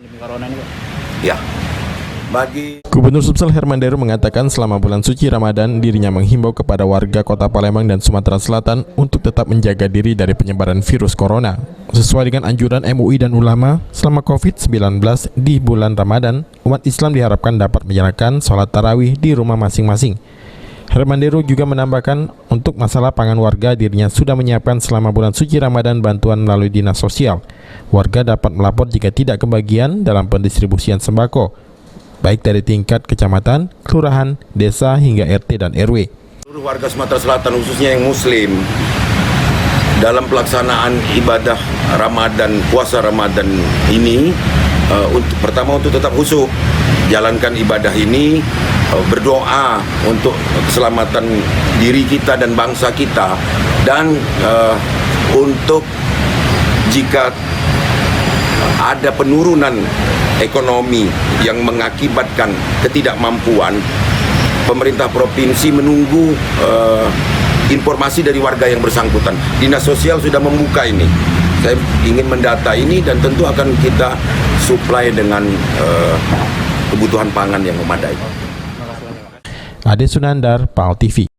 Pandemi corona ini, Pak. Ya, bagi Gubernur Sumsel Herman Deru mengatakan selama bulan suci Ramadan dirinya menghimbau kepada warga Kota Palembang dan Sumatera Selatan untuk tetap menjaga diri dari penyebaran virus corona. Sesuai dengan anjuran MUI dan ulama, selama COVID-19 di bulan Ramadan, umat Islam diharapkan dapat menjalankan sholat tarawih di rumah masing-masing. Herman Deru juga menambahkan untuk masalah pangan warga dirinya sudah menyiapkan selama bulan suci Ramadan bantuan melalui dinas sosial. Warga dapat melapor jika tidak kebagian dalam pendistribusian sembako, baik dari tingkat kecamatan, kelurahan, desa hingga RT dan RW. seluruh warga Sumatera Selatan khususnya yang muslim dalam pelaksanaan ibadah Ramadan, puasa Ramadan ini pertama untuk tetap khusyuk jalankan ibadah ini, berdoa untuk keselamatan diri kita dan bangsa kita, dan untuk jika ada penurunan ekonomi yang mengakibatkan ketidakmampuan, pemerintah provinsi menunggu informasi dari warga yang bersangkutan. Dinas sosial sudah membuka ini. Saya ingin mendata ini dan tentu akan kita suplai dengan kebutuhan pangan yang memadai. Ade Sunandar, PAL TV.